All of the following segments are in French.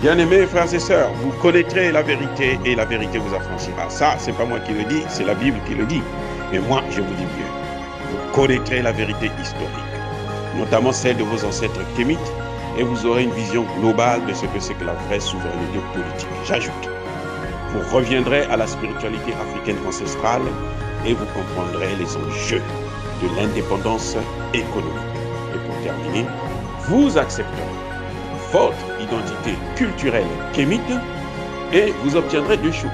Bien-aimés frères et sœurs, vous connaîtrez la vérité et la vérité vous affranchira. Ça, c'est pas moi qui le dis, c'est la Bible qui le dit. Mais moi, je vous dis mieux. Vous connaîtrez la vérité historique, notamment celle de vos ancêtres kémites, et vous aurez une vision globale de ce que c'est que la vraie souveraineté politique. J'ajoute, vous reviendrez à la spiritualité africaine ancestrale et vous comprendrez les enjeux de l'indépendance économique. Et pour terminer, vous accepterez votre identité culturelle kémite et vous obtiendrez deux choses.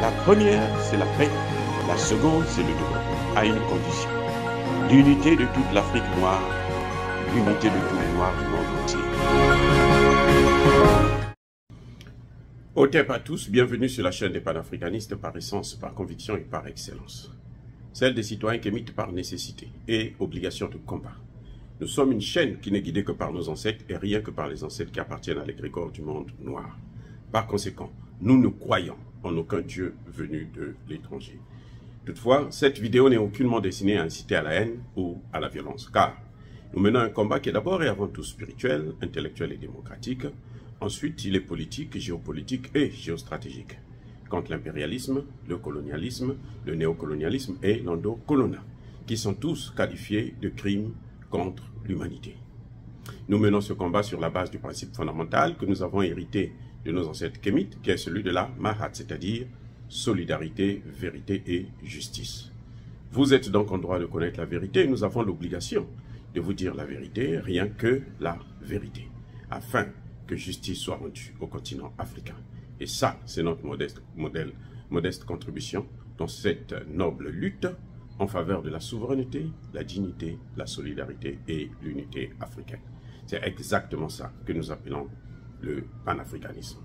La première, c'est la paix. La seconde, c'est le développement, à une condition. L'unité de toute l'Afrique noire, l'unité de tous les Noirs du monde entier. Otep à tous, bienvenue sur la chaîne des panafricanistes par essence, par conviction et par excellence. Celle des citoyens kémites par nécessité et obligation de combat. Nous sommes une chaîne qui n'est guidée que par nos ancêtres et rien que par les ancêtres qui appartiennent à l'égrégore du monde noir. Par conséquent, nous ne croyons en aucun Dieu venu de l'étranger. Toutefois, cette vidéo n'est aucunement destinée à inciter à la haine ou à la violence, car nous menons un combat qui est d'abord et avant tout spirituel, intellectuel et démocratique. Ensuite, il est politique, géopolitique et géostratégique, contre l'impérialisme, le colonialisme, le néocolonialisme et l'endocolona, qui sont tous qualifiés de crimes contre l'humanité. Nous menons ce combat sur la base du principe fondamental que nous avons hérité de nos ancêtres kémites, qui est celui de la Mahat, c'est-à-dire solidarité, vérité et justice. Vous êtes donc en droit de connaître la vérité et nous avons l'obligation de vous dire la vérité, rien que la vérité, afin que justice soit rendue au continent africain. Et ça, c'est notre modeste contribution dans cette noble lutte en faveur de la souveraineté, la dignité, la solidarité et l'unité africaine. C'est exactement ça que nous appelons le panafricanisme.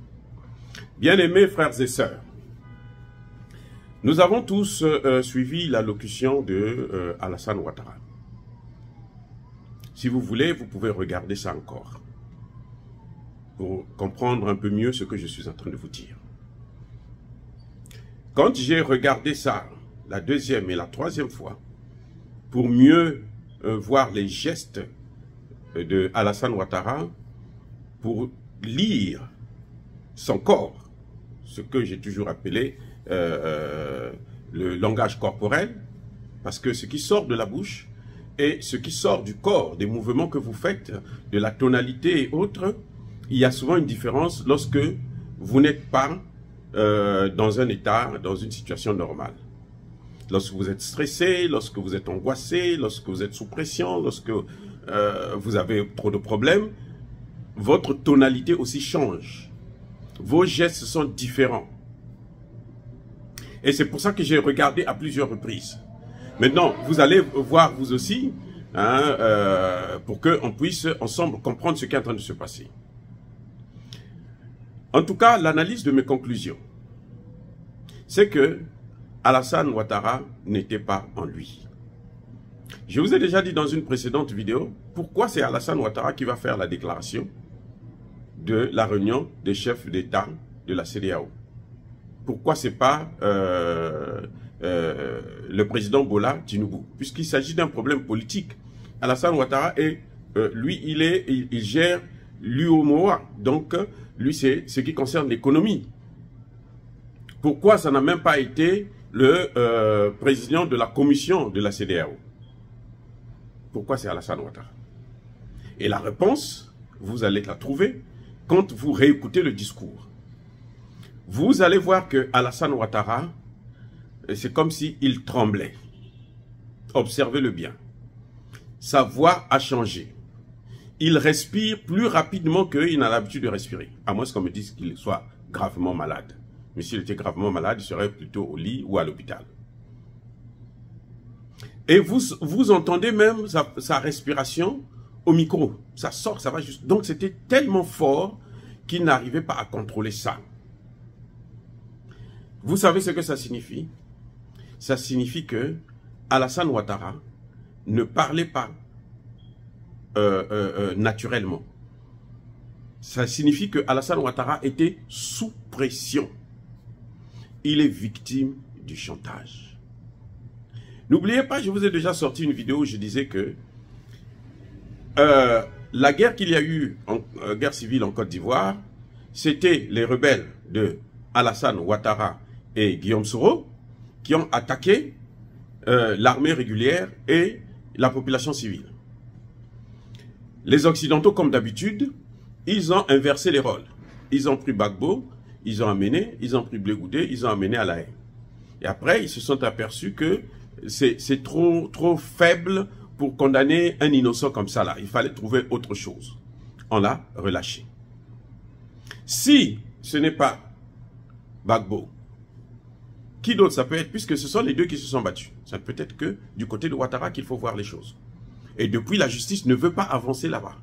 Bien-aimés frères et sœurs, nous avons tous suivi l'allocution de Alassane Ouattara. Si vous voulez, vous pouvez regarder ça encore pour comprendre un peu mieux ce que je suis en train de vous dire. Quand j'ai regardé ça la deuxième et la troisième fois, pour mieux voir les gestes de Alassane Ouattara, pour lire son corps, ce que j'ai toujours appelé le langage corporel, parce que ce qui sort de la bouche et ce qui sort du corps, des mouvements que vous faites, de la tonalité et autres, il y a souvent une différence lorsque vous n'êtes pas dans un état, dans une situation normale. Lorsque vous êtes stressé, lorsque vous êtes angoissé, lorsque vous êtes sous pression, lorsque vous avez trop de problèmes, votre tonalité aussi change. Vos gestes sont différents. Et c'est pour ça que j'ai regardé à plusieurs reprises. Maintenant, vous allez voir vous aussi, hein, pour qu'on puisse ensemble comprendre ce qui est en train de se passer. En tout cas, l'analyse de mes conclusions, c'est que Alassane Ouattara n'était pas en lui. Je vous ai déjà dit dans une précédente vidéo, pourquoi c'est Alassane Ouattara qui va faire la déclaration de la réunion des chefs d'État de la CEDEAO. Pourquoi c'est pas le président Bola Tinubu, puisqu'il s'agit d'un problème politique. Alassane Ouattara, lui, il gère l'UOMOA, donc lui, c'est ce qui concerne l'économie. Pourquoi ça n'a même pas été le président de la commission de la CEDEAO? Pourquoi c'est Alassane Ouattara? Et la réponse, vous allez la trouver quand vous réécoutez le discours. Vous allez voir que Alassane Ouattara, c'est comme s'il tremblait. Observez-le bien. Sa voix a changé. Il respire plus rapidement qu'il n'a l'habitude de respirer. À moins qu'on me dise qu'il soit gravement malade. Mais s'il était gravement malade, il serait plutôt au lit ou à l'hôpital. Et vous entendez même sa respiration au micro. Ça sort, ça va juste. Donc c'était tellement fort qu'il n'arrivait pas à contrôler ça. Vous savez ce que ça signifie? Ça signifie que Alassane Ouattara ne parlait pas naturellement. Ça signifie que Alassane Ouattara était sous pression. Il est victime du chantage. N'oubliez pas, je vous ai déjà sorti une vidéo où je disais que la guerre qu'il y a eu, guerre civile en Côte d'Ivoire, c'était les rebelles de Alassane Ouattara et Guillaume Soro qui ont attaqué l'armée régulière et la population civile. Les Occidentaux, comme d'habitude, ils ont inversé les rôles. Ils ont pris Gbagbo, ils ont pris Blé Goudé, ils ont amené à la haine. Et après, ils se sont aperçus que c'est trop faible pour condamner un innocent comme ça là. Il fallait trouver autre chose. On l'a relâché. Si ce n'est pas Gbagbo, qui d'autre ça peut être, puisque ce sont les deux qui se sont battus. Ça peut être que du côté de Ouattara qu'il faut voir les choses. Et depuis, la justice ne veut pas avancer là-bas.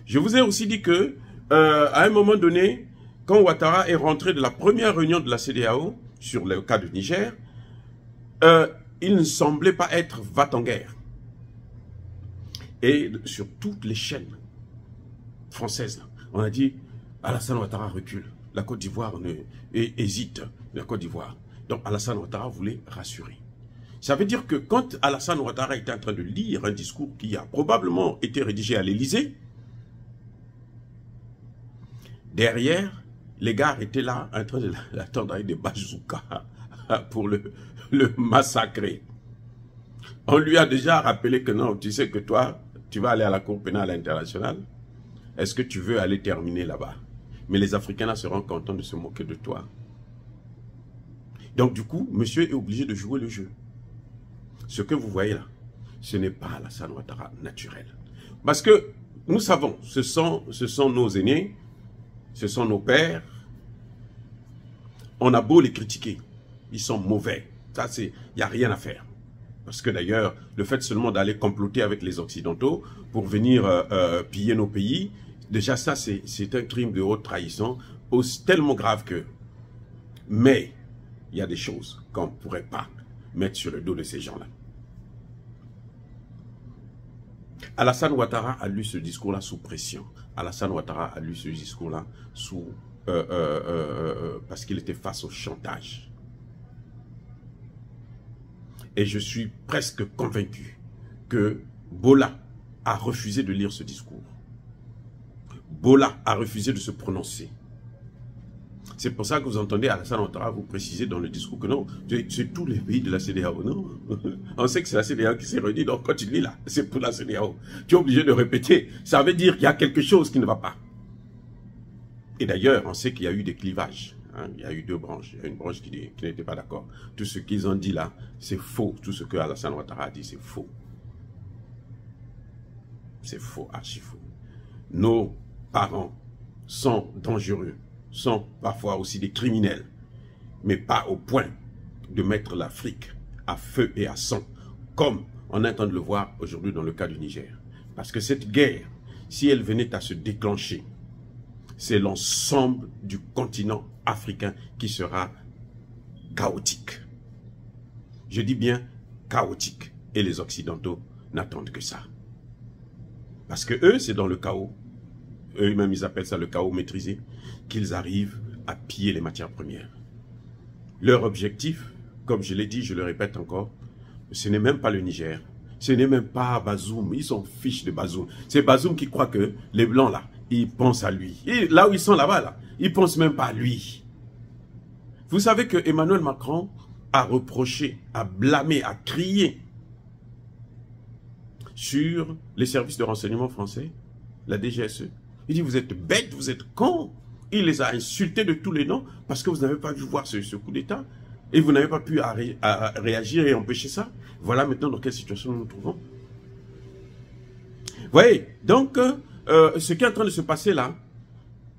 Je vous ai aussi dit que, à un moment donné, quand Ouattara est rentré de la première réunion de la CEDEAO, sur le cas du Niger, il ne semblait pas être va-t-en-guerre. Et sur toutes les chaînes françaises, là, on a dit, Alassane Ouattara recule. La Côte d'Ivoire hésite, la Côte d'Ivoire. Donc Alassane Ouattara voulait rassurer. Ça veut dire que quand Alassane Ouattara était en train de lire un discours qui a probablement été rédigé à l'Élysée, derrière, les gars étaient là en train de l'attendre avec des bazookas pour le massacrer. On lui a déjà rappelé que non, tu sais que toi, tu vas aller à la Cour pénale internationale. Est-ce que tu veux aller terminer là-bas? Mais les Africains là seront contents de se moquer de toi. Donc du coup, monsieur est obligé de jouer le jeu. Ce que vous voyez là, ce n'est pas Alassane Ouattara naturel. Parce que nous savons, ce sont nos aînés, ce sont nos pères. On a beau les critiquer, ils sont mauvais. Ça, il n'y a rien à faire. Parce que d'ailleurs, le fait seulement d'aller comploter avec les Occidentaux pour venir piller nos pays, déjà ça, c'est un crime de haute trahison, tellement grave que... Mais, il y a des choses qu'on ne pourrait pas mettre sur le dos de ces gens-là. Alassane Ouattara a lu ce discours-là sous pression. Alassane Ouattara a lu ce discours-là sous... parce qu'il était face au chantage. Et je suis presque convaincu que Bola a refusé de lire ce discours. Bola a refusé de se prononcer. C'est pour ça que vous entendez Alassane Ouattara vous préciser dans le discours que non, c'est tous les pays de la CEDEAO. Non, on sait que c'est la CEDEAO qui s'est réunie, donc quand tu lis là, c'est pour la CEDEAO. Tu es obligé de répéter. Ça veut dire qu'il y a quelque chose qui ne va pas. Et d'ailleurs, on sait qu'il y a eu des clivages. Hein, il y a eu deux branches. Il y a une branche qui n'était pas d'accord. Tout ce qu'ils ont dit là, c'est faux. Tout ce que Alassane Ouattara a dit, c'est faux. C'est faux, archi faux. Nos parents sont dangereux, sont parfois aussi des criminels, mais pas au point de mettre l'Afrique à feu et à sang, comme on est en train de le voir aujourd'hui dans le cas du Niger. Parce que cette guerre, si elle venait à se déclencher, c'est l'ensemble du continent africain qui sera chaotique. Je dis bien chaotique. Et les Occidentaux n'attendent que ça. Parce que eux, c'est dans le chaos, eux-mêmes ils appellent ça le chaos maîtrisé, qu'ils arrivent à piller les matières premières. Leur objectif, comme je l'ai dit, je le répète encore, ce n'est même pas le Niger, ce n'est même pas Bazoum, ils s'en fichent de Bazoum. C'est Bazoum qui croit que les Blancs là, ils pensent à lui. Et là où ils sont là-bas, là, ils ne pensent même pas à lui. Vous savez que Emmanuel Macron a reproché, a blâmé, a crié sur les services de renseignement français, la DGSE. Il dit, vous êtes bêtes, vous êtes cons. Il les a insultés de tous les noms parce que vous n'avez pas vu voir ce coup d'État et vous n'avez pas pu réagir et empêcher ça. Voilà maintenant dans quelle situation nous nous trouvons. Vous voyez, donc, ce qui est en train de se passer là,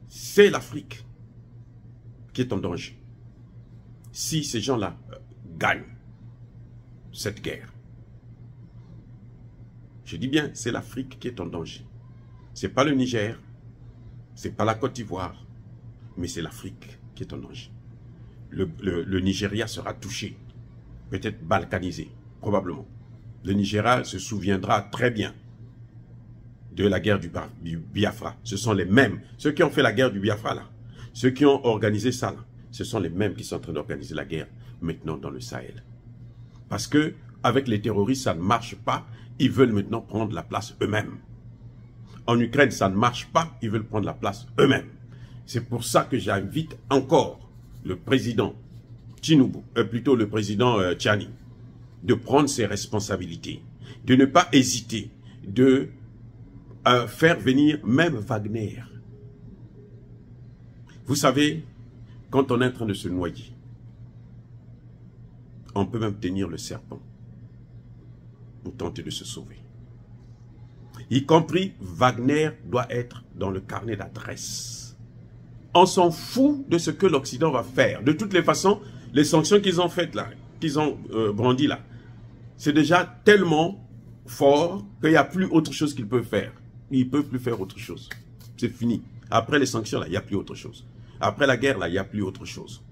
c'est l'Afrique qui est en danger. Si ces gens-là gagnent cette guerre, je dis bien, c'est l'Afrique qui est en danger. Ce n'est pas le Niger, ce n'est pas la Côte d'Ivoire, mais c'est l'Afrique qui est en danger. Le Nigeria sera touché, peut-être balkanisé, probablement. Le Nigeria se souviendra très bien de la guerre du Biafra. Ce sont les mêmes, ceux qui ont fait la guerre du Biafra, là, ceux qui ont organisé ça, là, ce sont les mêmes qui sont en train d'organiser la guerre maintenant dans le Sahel. Parce que avec les terroristes, ça ne marche pas. Ils veulent maintenant prendre la place eux-mêmes. En Ukraine, ça ne marche pas, ils veulent prendre la place eux-mêmes. C'est pour ça que j'invite encore le président Tinubu, plutôt le président Tchani, de prendre ses responsabilités, de ne pas hésiter, de faire venir même Wagner. Vous savez, quand on est en train de se noyer, on peut même tenir le serpent pour tenter de se sauver. Y compris, Wagner doit être dans le carnet d'adresse. On s'en fout de ce que l'Occident va faire. De toutes les façons, les sanctions qu'ils ont faites là, qu'ils ont brandies là, c'est déjà tellement fort qu'il n'y a plus autre chose qu'ils peuvent faire. Ils ne peuvent plus faire autre chose. C'est fini. Après les sanctions là, il n'y a plus autre chose. Après la guerre là, il n'y a plus autre chose.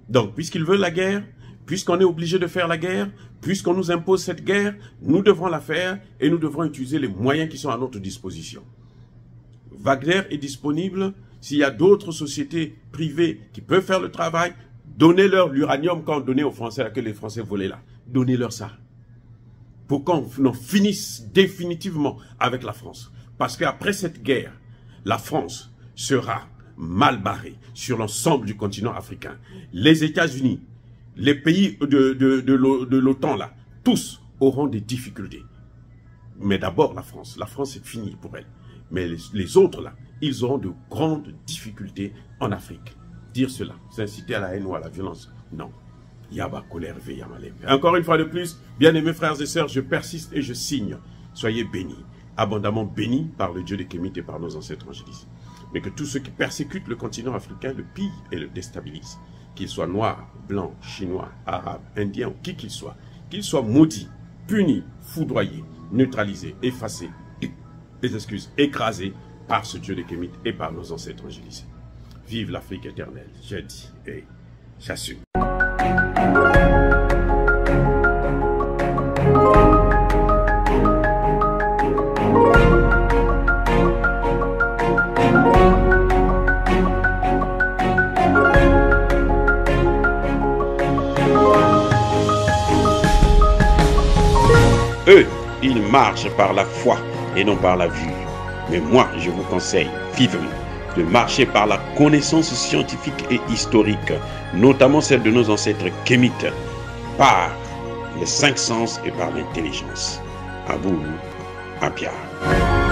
Donc, puisqu'ils veulent la guerre, puisqu'on est obligé de faire la guerre, puisqu'on nous impose cette guerre, nous devrons la faire et nous devrons utiliser les moyens qui sont à notre disposition. Wagner est disponible. S'il y a d'autres sociétés privées qui peuvent faire le travail, donnez-leur l'uranium qu'on donnait aux Français, là, que les Français volaient là. Donnez-leur ça. Pour qu'on en finisse définitivement avec la France. Parce qu'après cette guerre, la France sera mal barrée sur l'ensemble du continent africain. Les États-Unis, les pays de l'OTAN, là, tous auront des difficultés. Mais d'abord la France. La France, c'est fini pour elle. Mais les autres, là, ils auront de grandes difficultés en Afrique. Dire cela, c'est inciter à la haine ou à la violence. Non. Yaba colère Yamalem. Encore une fois de plus, bien-aimés frères et sœurs, je persiste et je signe. Soyez bénis, abondamment bénis par le Dieu des Kémites et par nos ancêtres angélistes. Mais que tous ceux qui persécutent le continent africain le pillent et le déstabilisent. Qu'ils soient noirs, blancs, chinois, arabes, indiens ou qui qu'ils soient. Qu'ils soient maudits, punis, foudroyés, neutralisés, effacés, écrasés par ce Dieu des Kémites et par nos ancêtres angélisés. Vive l'Afrique éternelle, j'ai dit et j'assume. Eux, ils marchent par la foi et non par la vue. Mais moi, je vous conseille vivement de marcher par la connaissance scientifique et historique, notamment celle de nos ancêtres kémites, par les 5 sens et par l'intelligence. À vous, à Pierre.